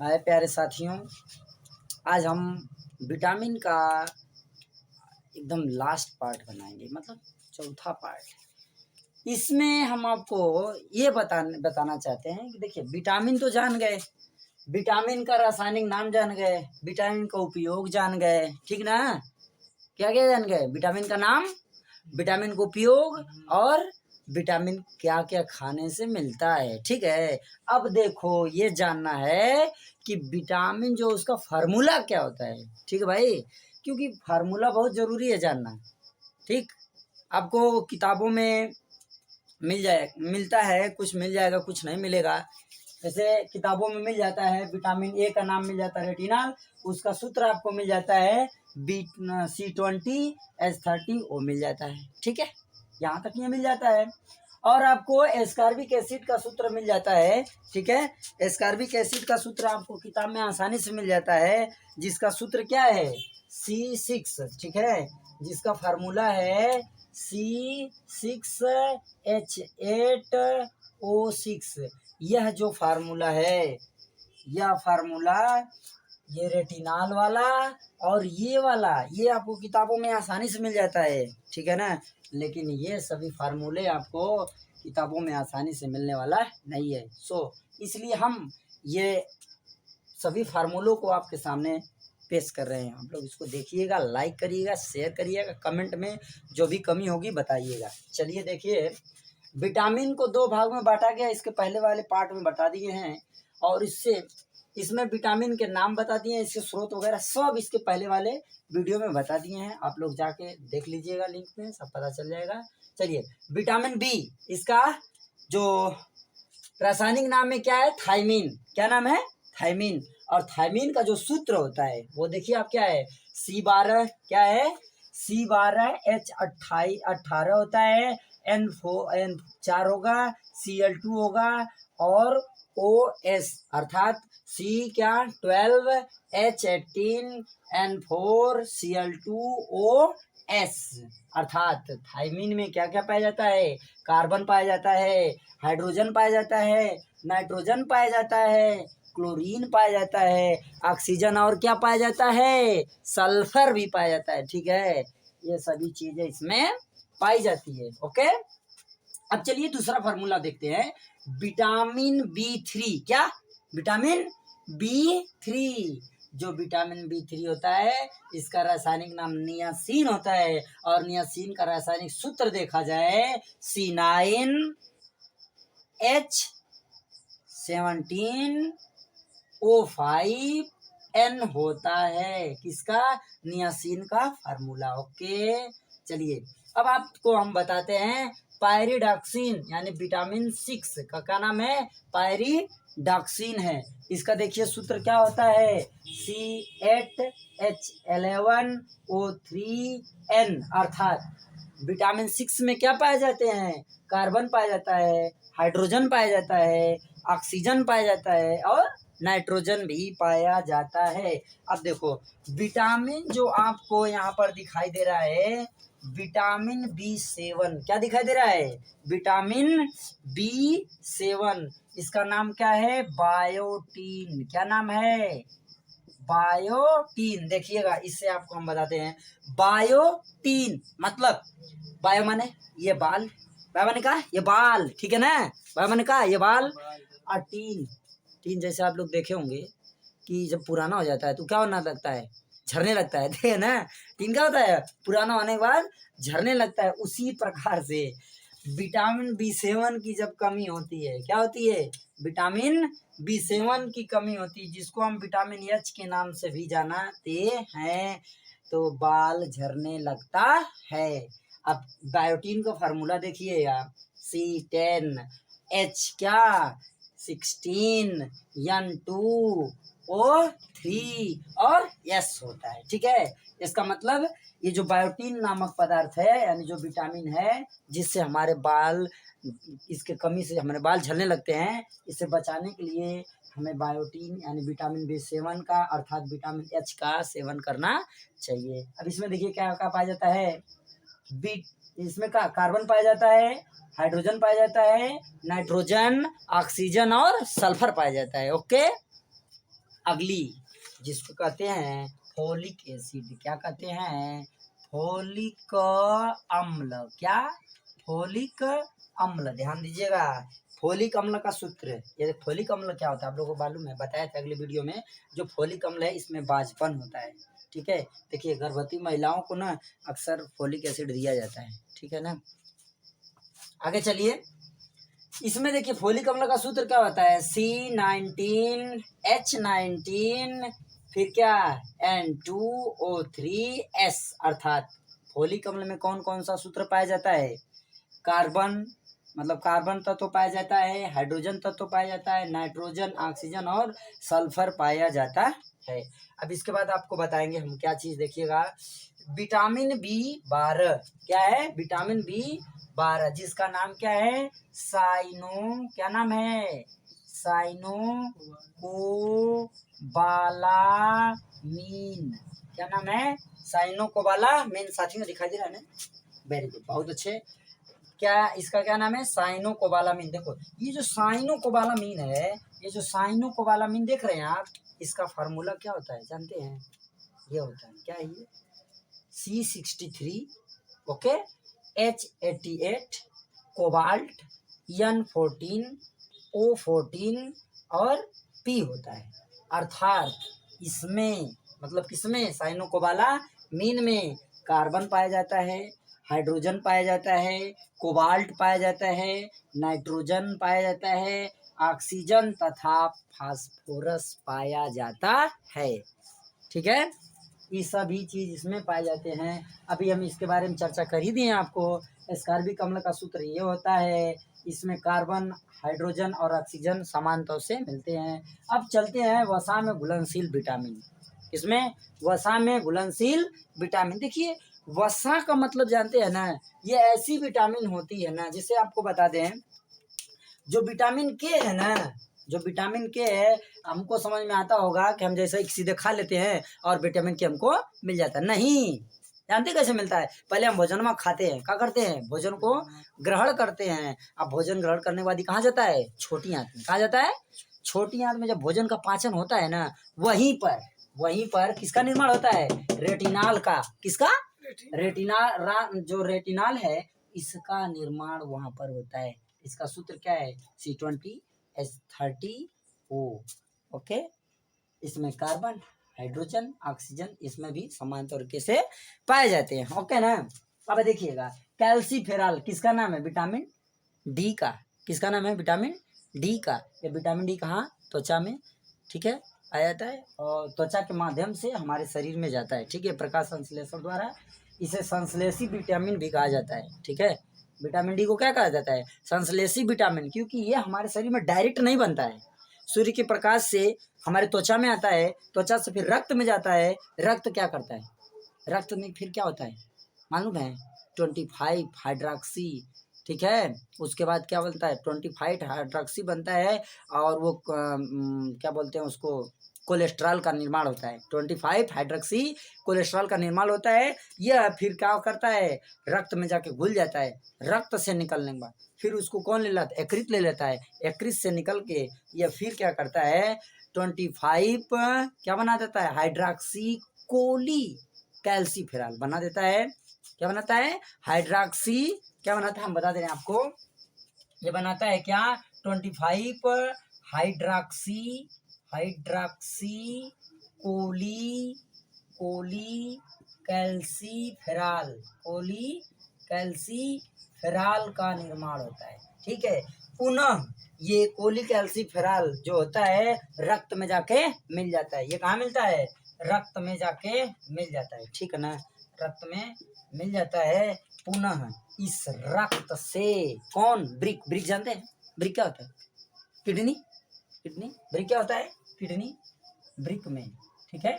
हाय प्यारे साथियों, आज हम विटामिन का एकदम लास्ट पार्ट बनाएंगे, मतलब चौथा पार्ट। इसमें हम आपको ये बताना चाहते हैं कि देखिए, विटामिन तो जान गए, विटामिन का रासायनिक नाम जान गए, विटामिन का उपयोग जान गए, ठीक ना। क्या क्या जान गए? विटामिन का नाम, विटामिन का उपयोग और विटामिन क्या क्या खाने से मिलता है, ठीक है। अब देखो, ये जानना है कि विटामिन जो उसका फार्मूला क्या होता है, ठीक है भाई, क्योंकि फार्मूला बहुत ज़रूरी है जानना, ठीक। आपको किताबों में मिलता है, कुछ मिल जाएगा, कुछ नहीं मिलेगा। जैसे किताबों में मिल जाता है, विटामिन ए का नाम मिल जाता है रेटिनॉल, उसका सूत्र आपको मिल जाता है C20H30O मिल जाता है, ठीक है। यहाँ तक ये मिल जाता है। और आपको एस्कॉर्बिक एसिड का सूत्र मिल जाता है, ठीक है। एस्कॉर्बिक एसिड का सूत्र आपको किताब में आसानी से मिल जाता है, जिसका सूत्र क्या है? C6, ठीक है, जिसका फार्मूला है C6H8O6। यह जो फार्मूला है, यह फार्मूला, ये रेटिनॉल वाला और ये वाला, ये आपको किताबों में आसानी से मिल जाता है, ठीक है ना। लेकिन ये सभी फार्मूले आपको किताबों में आसानी से मिलने वाला नहीं है। इसलिए हम ये सभी फार्मूलों को आपके सामने पेश कर रहे हैं। आप लोग इसको देखिएगा, लाइक करिएगा, शेयर करिएगा, कमेंट में जो भी कमी होगी बताइएगा। चलिए देखिए, विटामिन को दो भाग में बांटा गया, इसके पहले वाले पार्ट में बता दिए हैं, और इसमें विटामिन के नाम बता दिए हैं, इसके स्रोत वगैरह सब इसके पहले वाले वीडियो में बता दिए हैं। आप लोग जाके देख लीजिएगा, लिंक में सब पता चल जाएगा। चलिए, विटामिन बी, इसका जो रासायनिक नाम है क्या है? थायमीन। क्या नाम है? थायमीन। और थायमीन का जो सूत्र होता है वो देखिए आप, क्या है? C12, क्या है? C12H18 होता है, N4 होगा, Cl2 होगा, और OS अर्थात C क्या? 12H18N4Cl2OS। अर्थात थायमीन में क्या क्या पाया जाता है? कार्बन पाया जाता है, हाइड्रोजन पाया जाता है, नाइट्रोजन पाया जाता है, क्लोरीन पाया जाता है, ऑक्सीजन, और क्या पाया जाता है? सल्फर भी पाया जाता है, ठीक है। ये सभी चीजें इसमें पाई जाती है, ओके। अब चलिए दूसरा फार्मूला देखते हैं, विटामिन B3। क्या? Vitamin B3। जो विटामिन B3 होता है, इसका रासायनिक नाम नियासिन होता है, और नियासिन का रासायनिक सूत्र देखा जाए C9H17O5N होता है। किसका? नियासिन का फार्मूला, ओके। चलिए, अब आपको हम बताते हैं पायरिडॉक्सिन, यानी विटामिन 6 का क्या नाम है? पायरिडॉक्सिन है। इसका देखिए सूत्र क्या होता है? C8H11O3N। अर्थात विटामिन 6 में क्या पाए जाते हैं? कार्बन पाया जाता है, हाइड्रोजन पाया जाता है, ऑक्सीजन पाया जाता है, और नाइट्रोजन भी पाया जाता है। अब देखो, विटामिन जो आपको यहाँ पर दिखाई दे रहा है, विटामिन B7, क्या दिखाई दे रहा है? विटामिन B7, इसका नाम क्या है? बायोटीन। क्या नाम है? बायोटीन। देखिएगा, इससे आपको हम बताते हैं, बायोटीन मतलब, बायो माने ये बाल, बायो माने का ये बाल, ठीक है ना। बायो माने का ये बाल, और टीन, टीन जैसे आप लोग देखे होंगे कि जब पुराना हो जाता है तो क्या होना लगता है? झरने लगता है, देखे ना। टीन क्या होता है? पुराना होने के बाद झरने लगता है। उसी प्रकार से विटामिन B7 की जब कमी होती है, क्या होती है? विटामिन B7 की कमी होती है, जिसको हम विटामिन H के नाम से भी जानते हैं, तो बाल झरने लगता है। अब बायोटीन का फार्मूला देखिए आप, C10H क्या? 16N2O3 और S होता है, ठीक है। इसका मतलब ये जो बायोटीन नामक पदार्थ है, यानी जो विटामिन है, जिससे हमारे बाल, इसके कमी से हमारे बाल झड़ने लगते हैं, इसे बचाने के लिए हमें बायोटीन यानी विटामिन B7 का, अर्थात विटामिन H का सेवन करना चाहिए। अब इसमें देखिए क्या क्या पाया जाता है? इसमें का कार्बन पाया जाता है, हाइड्रोजन पाया जाता है, नाइट्रोजन, ऑक्सीजन और सल्फर पाया जाता है, ओके। अगली जिसको कहते हैं फोलिक एसिड, क्या कहते हैं, फोलिक अम्ल, क्या, फोलिक अम्ल। ध्यान दीजिएगा, फोलिक अम्ल का सूत्र, ये फोलिक अम्ल क्या होता है आप लोगों को मालूम है, बताया था अगले वीडियो में। जो फोलिक अम्ल है इसमें बांझपन होता है, ठीक है। देखिए गर्भवती महिलाओं को ना अक्सर फोलिक एसिड दिया जाता है, ठीक है ना। आगे चलिए, इसमें देखिए फोलिक अम्ल का सूत्र क्या होता है, C19H19 फिर क्या N2O3S, अर्थात फोलिक अम्ल में कौन कौन सा सूत्र पाया जाता है, कार्बन मतलब कार्बन तत्व पाया जाता है, हाइड्रोजन तत्व पाया जाता है, नाइट्रोजन, ऑक्सीजन और सल्फर पाया जाता है। अब इसके बाद आपको बताएंगे हम क्या चीज, देखिएगा विटामिन B12, क्या है, विटामिन B12 जिसका नाम क्या है, क्या नाम है, साइनोकोबालामीन, क्या नाम है, साइनोकोबालामीन। साथियों दिखाई दे रहा है ना, वेरी गुड, बहुत अच्छे। क्या इसका क्या नाम है, साइनोकोबालामीन। देखो ये जो साइनोकोबालामीन है, ये जो साइनोकोबालामीन देख रहे हैं आप, इसका फार्मूला क्या होता है जानते हैं, ये होता है, क्या है ये, C63, okay, H88, cobalt, N14, O14 और P होता है। अर्थात इसमें मतलब किसमें, साइनोकोबालामीन में कार्बन पाया जाता है, हाइड्रोजन पाया जाता है, कोबाल्ट पाया जाता है, नाइट्रोजन पाया जाता है, ऑक्सीजन तथा फास्फोरस पाया जाता है, ठीक है। ये सभी चीज इसमें पाए जाते हैं। अभी हम इसके बारे में चर्चा कर ही दिए आपको। एस्कॉर्बिक अम्ल का सूत्र ये होता है, इसमें कार्बन, हाइड्रोजन और ऑक्सीजन समान तौर से मिलते हैं। अब चलते हैं वसा में घुलनशील विटामिन, इसमें वसा में घुलनशील विटामिन। देखिए वसा का मतलब जानते हैं ना, ये ऐसी विटामिन होती है ना, जिसे आपको बता दें, जो विटामिन के है ना, जो विटामिन के है, हमको समझ में आता होगा कि हम जैसे सीधे खा लेते हैं और विटामिन के हमको मिल जाता है, नहीं। जानते कैसे मिलता है, पहले हम भोजन में खाते हैं, क्या करते हैं, भोजन को ग्रहण करते हैं। अब भोजन ग्रहण करने के बाद कहाँ जाता है, छोटी आंत में, कहाँ जाता है, छोटी आंत में। जब भोजन का पाचन होता है ना, वहीं पर किसका निर्माण होता है, रेटिनाल का, किसका, रेटिनाल, जो रेटिनाल है इसका निर्माण वहां पर होता है। इसका सूत्र क्या है, C20H30O, ओके। इसमें कार्बन, हाइड्रोजन, ऑक्सीजन इसमें भी समान तरीके से पाए जाते हैं, ओके ना। अब देखिएगा कैल्सीफेरॉल किसका नाम है, विटामिन डी का, किसका नाम है, विटामिन डी का। ये विटामिन डी कहाँ, त्वचा में, ठीक है, आ जाता है और त्वचा के माध्यम से हमारे शरीर में जाता है, ठीक है, प्रकाश संश्लेषण द्वारा। इसे संश्लेषी विटामिन भी कहा जाता है, ठीक है। विटामिन डी को क्या कहा जाता है, संश्लेषी विटामिन, क्योंकि ये हमारे शरीर में डायरेक्ट नहीं बनता है, सूर्य के प्रकाश से हमारे त्वचा में आता है, त्वचा से फिर रक्त में जाता है, रक्त क्या करता है, रक्त में फिर क्या होता है मालूम है, 25 हाइड्रोक्सी, ठीक है। उसके बाद क्या बनता है, 25 हाइड्रोक्सी बनता है और वो क्या बोलते हैं उसको, कोलेस्ट्रॉल का निर्माण होता है, 25 हाइड्रोक्सी कोलेस्ट्रॉल का निर्माण होता है। यह फिर क्या करता है, रक्त में जाके घुल जाता है, रक्त से निकलने के बाद फिर उसको कौन ले लेता है, यकृत ले लेता है, यकृत से निकल के यह फिर क्या करता है, 25 क्या बना देता है, हाइड्रोक्सी कोली कैल्सीफेरॉल बना देता है। क्या बनाता है, हाइड्रोक्सी, क्या बनाता है हम बता दे रहे हैं आपको, ये बनाता है क्या, 25 हाइड्रोक्सी कोली कैल्सीफेरॉल का निर्माण होता है, ठीक है। पुनः ये कोली कैल्सीफेरॉल जो होता है रक्त में जाके मिल जाता है, ये कहाँ मिलता है, रक्त में जाके मिल जाता है, ठीक है ना, रक्त में मिल जाता है। पुनः इस रक्त से कौन, ब्रिक जानते हैं, ब्रिक क्या होता है, किडनी, ब्रिक क्या होता है, किडनी, ब्रिक में, ठीक है,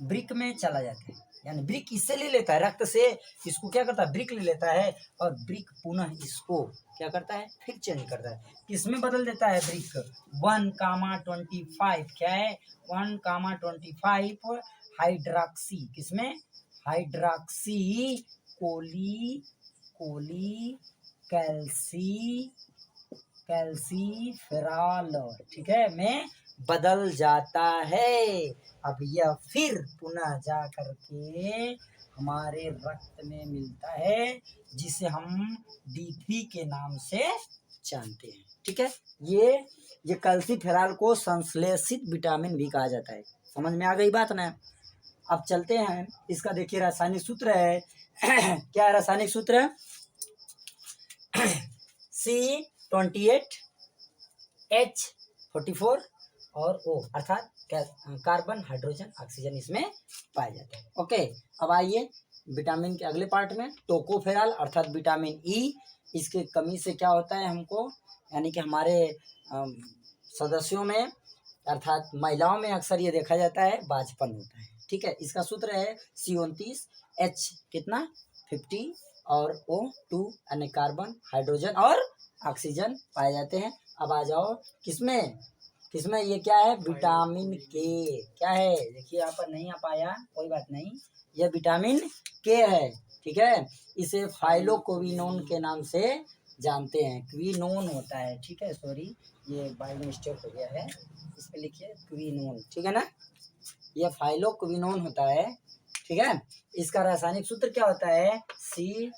ब्रिक में चला जाता है, यानी ब्रिक इससे ले लेता है, रक्त से इसको क्या करता है, ब्रिक ले लेता है और ब्रिक पुनः इसको क्या करता है, फिर चेंज करता है, किसमें बदल देता है, ब्रिक 1,25 क्या है, 1,25 हाइड्रोक्सी, किसमें, हाइड्रोक्सी कोली कैल्सीफेरॉल, ठीक है, में बदल जाता है। अब यह फिर पुनः जा करके हमारे रक्त में मिलता है, जिसे हम D3 के नाम से जानते हैं। ठीक है, ये कल्सीफेरॉल को संश्लेषित विटामिन भी कहा जाता है। समझ में आ गई बात ना। अब चलते हैं, इसका देखिए रासायनिक सूत्र है क्या है रासायनिक सूत्र? C28H44 और O, अर्थात कार्बन, हाइड्रोजन, ऑक्सीजन इसमें पाया जाता है। ओके, अब आइए विटामिन के अगले पार्ट में। टोकोफेरॉल अर्थात विटामिन ई, इसके कमी से क्या होता है हमको, यानी कि हमारे सदस्यों में अर्थात महिलाओं में अक्सर ये देखा जाता है, बाझपन होता है। ठीक है, इसका सूत्र है C29H कितना 50 और O2 यानी कार्बन, हाइड्रोजन और ऑक्सीजन पाए जाते हैं। अब आ जाओ किसमें किसमें, ये क्या है? विटामिन के। क्या है? देखिए यहाँ पर नहीं आ पाया, कोई बात नहीं, यह विटामिन के है। ठीक है, इसे फाइलोक्विनोन के नाम से जानते हैं। क्विनोन होता है, ठीक है, सॉरी ये बाय मिस्टेक हो गया है, इस पे लिखिए क्विनोन। ठीक है ना, यह फाइलोक्विनोन होता है। ठीक है, इसका रासायनिक सूत्र क्या होता है? C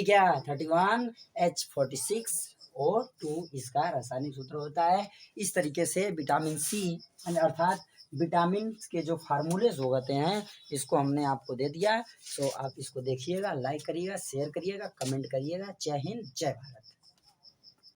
क्या 31H46O2 इसका रासायनिक सूत्र होता है। इस तरीके से विटामिन सी अर्थात विटामिन के जो फार्मूलेज हो गए हैं, इसको हमने आपको दे दिया। तो आप इसको देखिएगा, लाइक करिएगा, शेयर करिएगा, कमेंट करिएगा। जय हिंद, जय भारत।